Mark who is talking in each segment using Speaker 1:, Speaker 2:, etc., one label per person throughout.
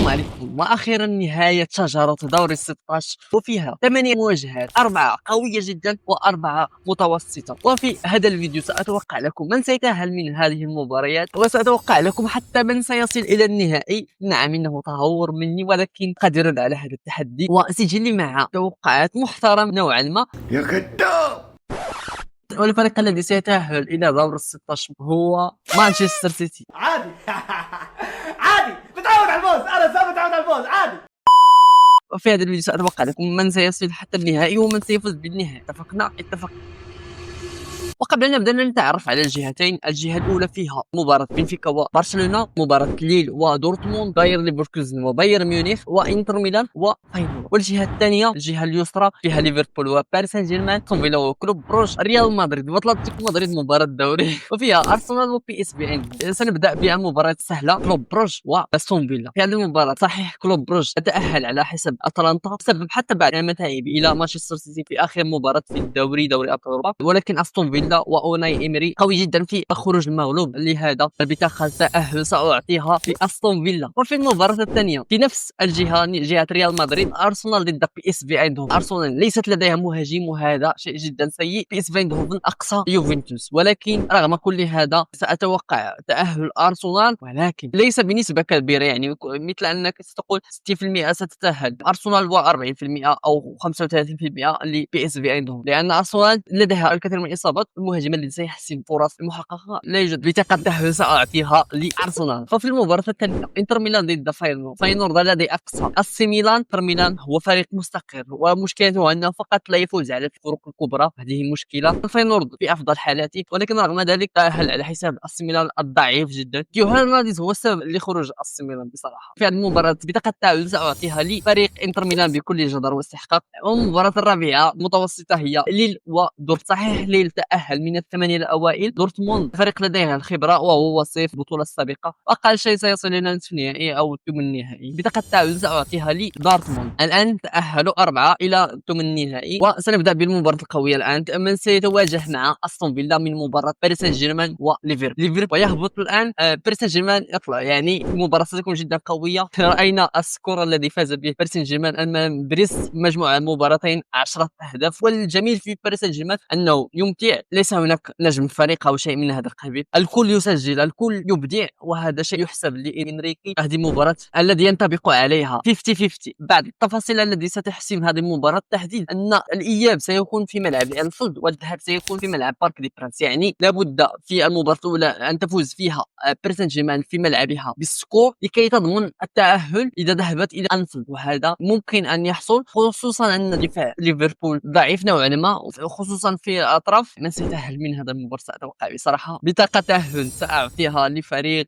Speaker 1: عليكم. وأخيرا نهاية شجرة دوري 16 وفيها 8 مواجهات، 4 قوية جدا و4 متوسطة. وفي هذا الفيديو سأتوقع لكم من سيتأهل من هذه المباريات، وسأتوقع لكم حتى من سيصل إلى النهائي. نعم إنه تهور مني ولكن قادر على هذا التحدي وسجلي مع توقعات محترمة نوعا ما.
Speaker 2: يا كذاب.
Speaker 1: والفريق الذي سيتأهل إلى دور 16 هو مانشستر سيتي.
Speaker 2: عادي عادي، متعود على الفوز، انا متعود على الفوز عادي.
Speaker 1: وفي هذا الفيديو سأتوقع لكم من سيصل حتى النهائي ومن سيفوز بالنهائي. اتفقنا. وقبل أن نبدأ نتعرف على الجهتين. الجهة الأولى فيها مباراة بنفيكا وبرشلونة، مباراة ليل ودورتموند، باير ليفركوزن وبايرن ميونخ، وإنتر ميلان وفاينورد. والجهة الثانية الجهة اليسرى فيها ليفربول وباريس سان جيرمان، استون فيلا وكلوب بروج، ريال مدريد واتلتيكو مدريد مباراة الدوري وفيها أرسنال وبي اس بي ان. سنبدأ بالمباراة السهلة، كلوب بروج واستون فيلا. في هذه المباراة صحيح كلوب بروج تأهل على حساب أتلانتا بسبب حتى بعد المتاعب إلى مانشستر سيتي في آخر مباراة في الدوري، دوري أبطال أوروبا، ولكن أستون فيلا وأوناي إيمري قوي جدا في الخروج المغلوب، لهذا البطاقة التأهل سأعطيها في أستون فيلا. وفي المباراة الثانية في نفس الجهة، جهة ريال مدريد، أرسنال ضد بي اس في ايندهوفن. أرسنال ليست لديها مهاجم وهذا شيء جدا سيء. بي اس في ايندهوفن أقصى يوفنتوس، ولكن رغم كل هذا سأتوقع تأهل أرسنال، ولكن ليس بنسبة كبيرة، يعني مثل أنك ستقول 60% ستتأهل أرسنال و40% أو 35% لبي اس في ايندهوفن، لأن أرسنال لديها الكثير من الإصابات. المهاجم الذي سيحسن فرص المحققة لا يوجد. بطاقة التأهل سأعطيها لأرسنال. ففي المباراة الثانية انتر ميلان ضد فاينورد الذي أقصى السي ميلان. انتر ميلان هو فريق مستقر ومشكلته أنه فقط لا يفوز على الفرق الكبرى، هذه مشكلة. فاينورد في أفضل حالاته، ولكن رغم ذلك تأهل على حساب السي ميلان الضعيف جدا. يوهان ناديز هو السبب لخروج السي ميلان بصراحة. في هذه المباراة بطاقة التأهل سأعطيها لفريق انتر ميلان بكل جدر واستحقاق. والمباراة الرابعة متوسطة هي ليل ودورت. صحيح ليل تأهل من الثمانية الأوائل. دورتموند فريق لديها الخبرة وهو وصيف البطولة السابقة، أقل شيء سيصل إلى نصف النهائي أو ثمن النهائي. بطاقة التأهل سأعطيها لدورتموند. الآن تأهلوا 4 إلى ثمن النهائي. وسنبدأ بالمباراة القوية الآن، من سيتواجه مع أستون فيلا من مباراة باريس سان جيرمان وليفربول. ويهبط الآن باريس سان جيرمان يطلع، يعني المباراة ستكون جدا قوية. رأينا السكور الذي فاز به باريس سان جيرمان أمام بريست، مجموعة مباراتين 10 أهداف. والجميل في باريس سان جيرمان أنه يمتع، ليس هناك نجم فريق أو شيء من هذا القبيل، الكل يسجل، الكل يبدع، وهذا شيء يحسب لإنريكي. هذه مباراة الذي ينطبق عليها 50-50. بعد التفاصيل التي ستحسم هذه المباراة تحديد أن الإياب سيكون في ملعب أنفيلد والذهاب سيكون في ملعب بارك دي برانس. يعني لابد في المباراة الأولى أن تفوز فيها باريس سان جيرمان في ملعبها بالسكور لكي تضمن التأهل إذا ذهبت إلى أنفيلد، وهذا ممكن أن يحصل، خصوصا أن دفاع ليفربول ضعيف نوعا ما، خصوصا في الأطراف. من سيتأهل من هذا المباراة سأتوقع بصراحة بطاقة تأهل سأعطيها لفريق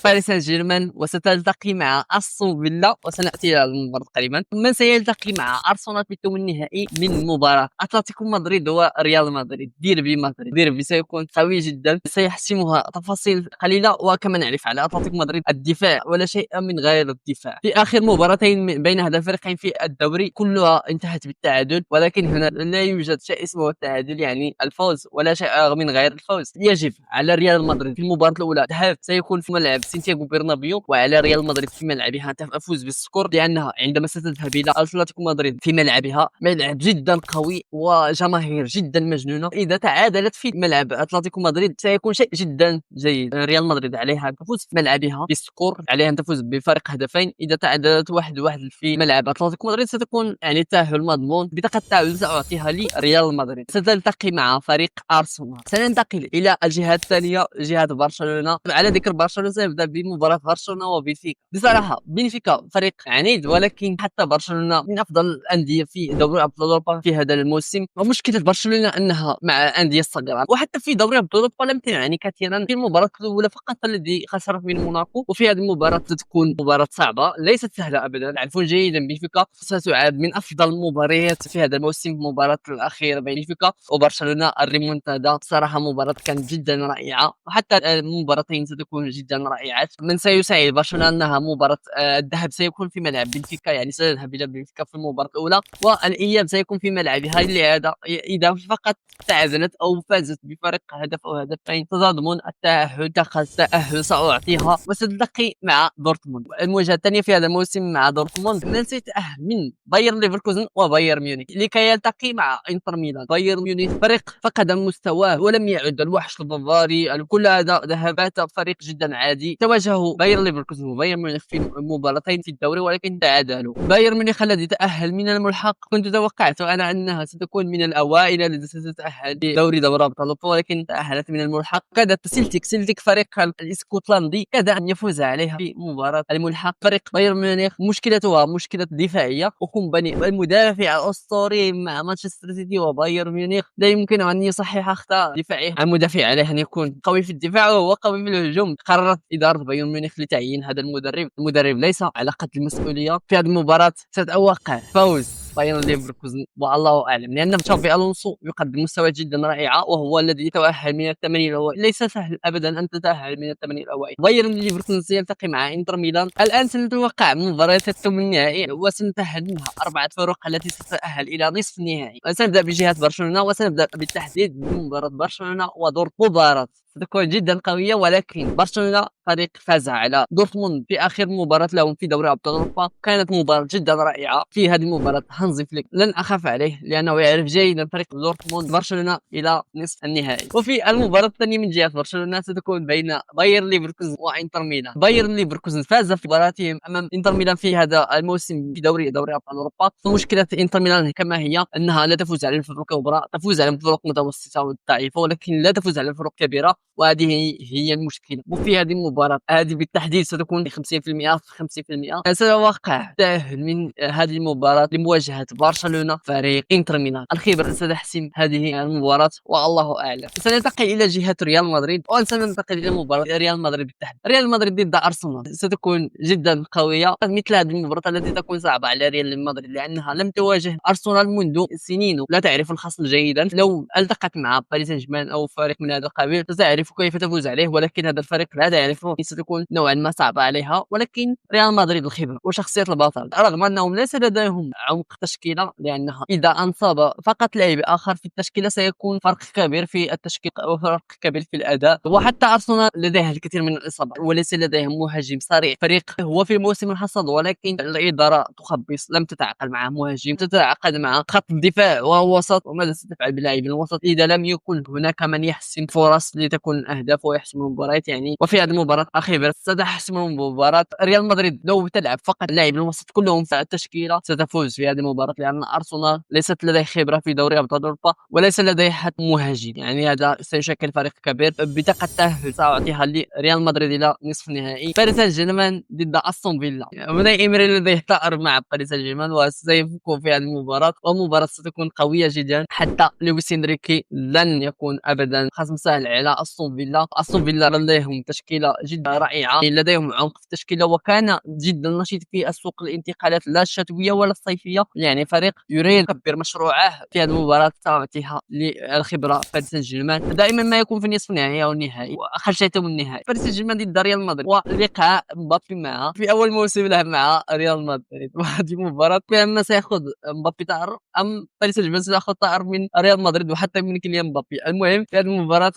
Speaker 1: باريس سان جيرمان، وستلتقي مع أستون فيلا. وسنأتي إلى المباراة قريبا. من سيلتقي مع أرسنال في الثمن النهائي من مباراة أتلتيكو مدريد وريال مدريد. ديربي مدريد، ديربي سيكون قوي جدا، سيحسمها تفاصيل قليلة. وكما نعرف على أتلتيكو مدريد الدفاع ولا شيء من غير الدفاع. في آخر مباراتين بين هذا الفريقين في الدوري كلها انتهت بالتعادل، ولكن هنا لا يوجد شيء اسمه التعادل، يعني الفوز ولا شيء من غير الفوز. يجب على ريال مدريد في المباراة الأولى الذهاب سيكون في ملعب سانتياغو برنابيو، وعلى ريال مدريد في ملعبها تفوز بالسكور، لأنها عندما ستذهب إلى أتلتيكو مدريد في ملعبها، ملعب جدا قوي وجماهير جدا مجنونة، إذا تعادلت في ملعب أتلتيكو مدريد سيكون شيء جدا جيد. ريال مدريد عليها أن تفوز في ملعبها بالسكور، عليها أن تفوز بفارق هدفين. إذا تعادلت 1-1 في ملعب أتلتيكو مدريد ستكون يعني التأهل مضمون. بطاقة التأهل سأعطيها لريال مدريد. ستلتقي مع فريق أرسنال. سننتقل إلى الجهة الثانية، جهة برشلونة. على ذكر برشلونة سنبدأ بمباراة برشلونة وبنفيكا. بصراحة بنفيكا فريق عنيد، ولكن حتى برشلونة من أفضل الأندية في دوري أبطال أوروبا في هذا الموسم. ومشكلة برشلونة أنها مع أندية الصغيرة، وحتى في دوري أبطال أوروبا لم تعاني كثيرا. في المباراة الأولى فقط الذي خسرت من موناكو، وفي هذه المباراة ستكون مباراة صعبة ليست سهلة أبدا. نعرفون جيدا بنفيكا ستعد من أفضل المباريات في هذا الموسم. مباراة الأخيرة بين بنفيكا وبرشلونة الريمونتادا، صراحة مباراة كانت جدا رائعة، وحتى المباراتين ستكون جدا رائعة. التوقيعات من سيساعد برشلونة أنها مباراة الذهاب سيكون في ملعب بنفيكا، يعني سيذهب إلى بنفيكا في المباراة الأولى، والإياب سيكون في ملعبها لهذا إذا فقط تعادلت أو فازت بفارق هدف أو هدفين ستضمن التأهل سأعطيها وستلتقي مع دورتموند. المواجهة الثانية في هذا الموسم مع دورتموند من سيتأهل من بايرن ليفركوزن وبايرن ميونخ لكي يلتقي مع انتر ميلان. بايرن ميونخ فريق فقد مستواه ولم يعد الوحش البافاري، كل هذا ذهبات فريق جدا عادي. تواجهوا بايرن ليفركوزن وبايرن ميونخ في مباراتين في الدوري ولكن تعادلوا. بايرن ميونخ الذي تأهل من الملحق كنت توقعت انا انها ستكون من الاوائل التي ستتأهل لدوري ابطال اوروبا ولكن تأهلت من الملحق. كادت سيلتيك فريق الاسكتلندي كاد ان يفوز عليها في مباراة الملحق. فريق بايرن ميونخ مشكلتها مشكلة دفاعية، وكومباني المدافع الاسطوري مع مانشستر سيتي وبايرن ميونخ لا يمكن ان يصحح اخطاء دفاعيه. المدافع عليه ان يكون قوي في الدفاع وهو قوي في الهجوم. قررت اداره بايرن ميونخ لتعيين هذا المدرب ليس على قد المسؤوليه. في هذه المباراه ستتوقع فوز بايرن ليفركوزن والله اعلم، لان تشافي الونسو يقدم مستويات جدا رائعه وهو الذي يتاهل من الثمانيه الاوائل. ليس سهل ابدا ان تتاهل من الثمانيه الاوائل. بايرن ليفركوزن سيلتقي مع انتر ميلان. الان سنتوقع مباريات الثمن النهائي وسنتأهل منها 4 فرق التي ستتأهل الى نصف النهائي. سنبدا بجهه برشلونه وسنبدا بالتحديد بمباراه برشلونه ودورتموند. مباراه ستكون جدا قويه، ولكن برشلونه فريق فاز على دورتموند في اخر مباراه لهم في دوري ابطال اوروبا. كانت مباراه جدا رائعه. في هذه المباراه هانزي فليك لن اخاف عليه لانه يعرف جيدا فريق دورتموند برشلونه الى نصف النهائي. وفي المباراه الثانيه من جهه برشلونه ستكون بين بايرن ليفركوزن وانتر ميلان. بايرن ليفركوزن فاز في مباراتهم امام انتر ميلان في هذا الموسم في دوري ابطال اوروبا. مشكله انتر ميلان كما هي انها لا تفوز على الفرق الكبرى، تفوز على الفرق المتوسطه والضعيفه ولكن لا تفوز على الفرق الكبيره، وهذه هي المشكله. وفي هذه المباراه هذه بالتحديد ستكون 50% في 50%. سأتوقع التأهل من هذه المباراه لمواجهه برشلونه فريق انتر ميلان. الخبره ستحسم هذه المباراه والله اعلم. سننتقل الى جهه ريال مدريد وسننتقل الى مباراه ريال مدريد بالتحديد. ريال مدريد ضد ارسنال ستكون جدا قويه، مثل هذه المباراه التي تكون صعبه على ريال مدريد لانها لم تواجه ارسنال منذ سنين، لا تعرف الخصم جيدا. لو التقت مع باريس سان جيرمان او فريق من هذا القبيل ستعرف كيف تفوز عليه، ولكن هذا الفريق لا تعرفه، ستكون نوعا ما صعبه عليها. ولكن ريال مدريد الخبره وشخصيه البطل رغم انهم ليس لديهم عمق تشكيله، لانها اذا انصاب فقط لاعب اخر في التشكيله سيكون فرق كبير في التشكيل وفرق كبير في الاداء. وحتى ارسنال لديها الكثير من الاصابات وليس لديهم مهاجم صريح. فريق هو في موسم الحصاد ولكن الاداره تخبص، لم تتعاقد مع مهاجم، تتعاقد مع خط الدفاع ووسط. وماذا ستفعل بلاعبين الوسط اذا لم يكن هناك من يحسم فرص لتكون اهداف ويحسم المباريات يعني. وفي هذه المباراه الاخيره ستحسم المباراه. ريال مدريد لو تلعب فقط لاعبين الوسط كلهم في التشكيله ستفوز في هذه المباراه، لان ارسنال ليست لديه خبره في دوري ابطال اوروبا وليس لديه حتى مهاجم، يعني هذا سيشكل فريق كبير. بطاقه التاهل ساعطيها لريال مدريد الى نصف النهائي. باريس سان جيرمان ضد استون فيلا. وناي إيمري لديه ثأر مع باريس سان جيرمان وسيفوز في هذه المباراه، ومباراه ستكون قويه جدا. حتى لويس انريكي لن يكون ابدا خصم سهل على استون فيلا. استون فيلا لديهم تشكيله جدا رائعه، لديهم عمق في التشكيله وكان جدا نشيط في السوق الانتقالات لا الشتويه ولا الصيفيه، يعني فريق يريد يكبر مشروعه. في هذه المباراه تعطيها للخبره باريس سان جيرمان. دائما ما يكون في نصف النهائي او النهائي وخشيتهم النهائي. باريس سان جيرمان ضد ريال مدريد، ولقاء مبابي معها في اول موسم له مع ريال مدريد. وهذه مباراه بما سياخذ مبابي طائر ام باريس سان جيرمان سياخذ طائر من ريال مدريد وحتى من كيليان مبابي. المهم في هذه المباراه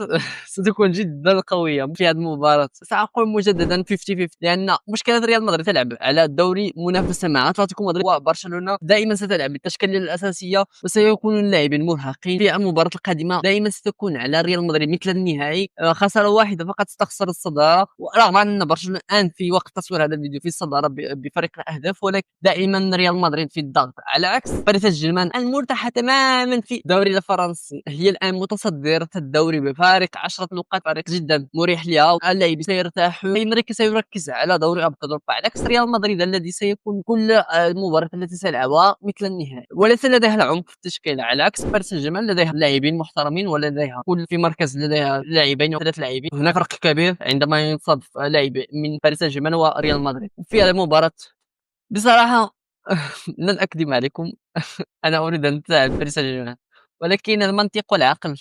Speaker 1: ستكون جدا قويه. في هذه المباراه ساقول مجددا 50-50 لان مشكله ريال مدريد تلعب على الدوري منافسه مع اتلتيكو مدريد وبرشلونه. دائما ستلعب بالتشكيله الاساسيه وسيكون اللاعبين مرهقين. في المباراه القادمه دائما ستكون على ريال مدريد مثل النهائي. خساره واحده فقط ستخسر الصداره، ورغم ان برشلونه الان في وقت تصوير هذا الفيديو في الصداره بفرق الاهداف، ولكن دائما ريال مدريد في الضغط. على عكس باريس سان جيرمان المرتاحه تماما في الدوري الفرنسي، هي الان متصدره الدوري بفارق 10 نقاط، فارق جدا مريح لها. اللاعبين سيرتاحوا، إنريكي سيركز على دوري ابطال اوروبا على عكس ريال مدريد الذي سيكون كل المباريات التي سيلعبها مثل النهائي وليس لديها العمق في التشكيله. على عكس باريس سان جيرمان لديها لاعبين محترمين ولديها كل في مركز لديها لاعبين وثلاث لاعبين. هناك فرق كبير عندما ينصب لاعب من باريس سان جيرمان وريال مدريد. في هذه المباراه بصراحه لن اكذب عليكم انا اريد ان تلعب باريس سان جيرمان، ولكن المنطق والعقل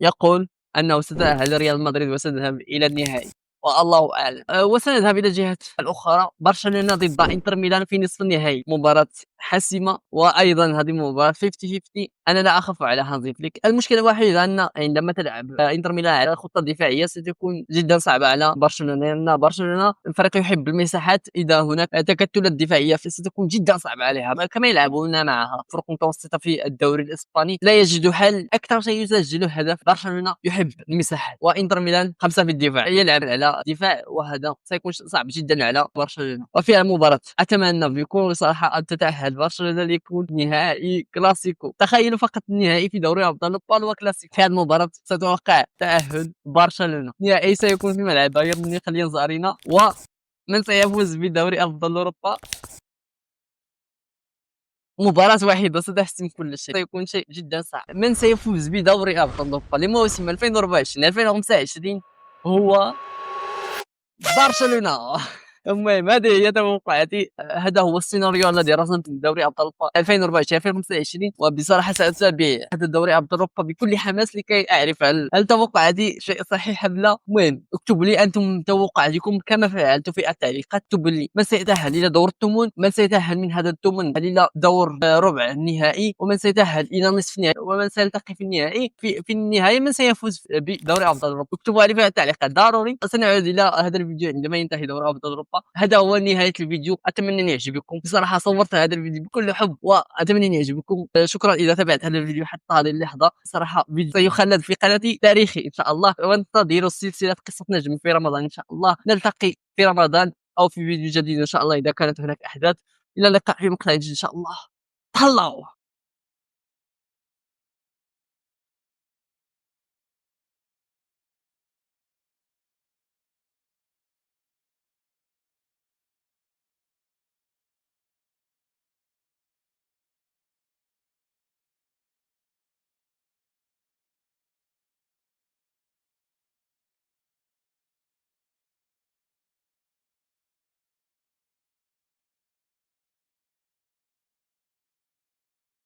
Speaker 1: يقول انه ستتأهل ريال مدريد وستذهب الى النهائي. والله أعلم. وسنذهب إلى الجهة الأخرى، برشلونة ضد إنتر ميلان في نصف النهائي، مباراة حاسمة، وأيضًا هذه مباراة 50-50. أنا لا أخاف على هانزي فليك، المشكلة الوحيدة أن عندما تلعب إنتر ميلان على خطة دفاعية ستكون جدًا صعبة على برشلونة، لأن برشلونة فريق يحب المساحات، إذا هناك تكتلات دفاعية فستكون جدًا صعبة عليها، كما يلعبون معها فرق متوسطة في الدوري الإسباني لا يجد حل. أكثر شيء يسجل هدف، برشلونة يحب المساحات، وإنتر ميلان 5 في الدفاع، يلعب على الدفاع، وهذا سيكون صعب جدًا على برشلونة. وفي المباراة أتمنى بكل صراحة أن تتأهل برشلونة ليكون نهائي كلاسيكو. تخيلوا فقط النهائي في دوري أبطال أوروبا وكلاسيكو. في هذه المباراة سأتوقع تأهل برشلونة. النهائي سيكون في ملعب بايرن ميونخ اليانز أرينا، ومن سيفوز بدوري أبطال أوروبا؟ مباراة واحدة ستحسم كل شيء، سيكون شيء جدًا صعب. من سيفوز بدوري أبطال أوروبا لموسم 2024-2025 هو برشلونة. المهم هذه هي توقعاتي، هذا هو السيناريو الذي رسمت لدوري أبطال أوروبا 2024-2025، وبصراحة سأتابع هذا الدوري أبطال أوروبا بكل حماس لكي أعرف هل توقعاتي شيء صحيح أم لا. المهم اكتبوا لي أنتم توقعاتكم كما فعلت في التعليقات، اكتبوا لي من سيتأهل إلى دور الثمن، من سيتأهل من هذا الثمن إلى دور ربع النهائي، ومن سيتأهل إلى نصف النهائي، ومن سيلتقي في النهائي. في النهاية من سيفوز بدوري أبطال أوروبا. اكتبوا لي في التعليقات ضروري. سنعود إلى هذا الفيديو عندما ينتهي دوري أبطال أوروبا. هذا هو نهاية الفيديو، أتمنى أن يعجبكم. بصراحة صورت هذا الفيديو بكل حب، وأتمنى أن يعجبكم. شكرا إذا تابعت هذا الفيديو حتى هذه اللحظة. صراحة فيديو سيخلد في قناتي تاريخي إن شاء الله، وانتظروا سلسلة قصة نجم في رمضان إن شاء الله. نلتقي في رمضان أو في فيديو جديد إن شاء الله إذا كانت هناك أحداث. إلى اللقاء في مقطع جديد إن شاء الله. تهلاو.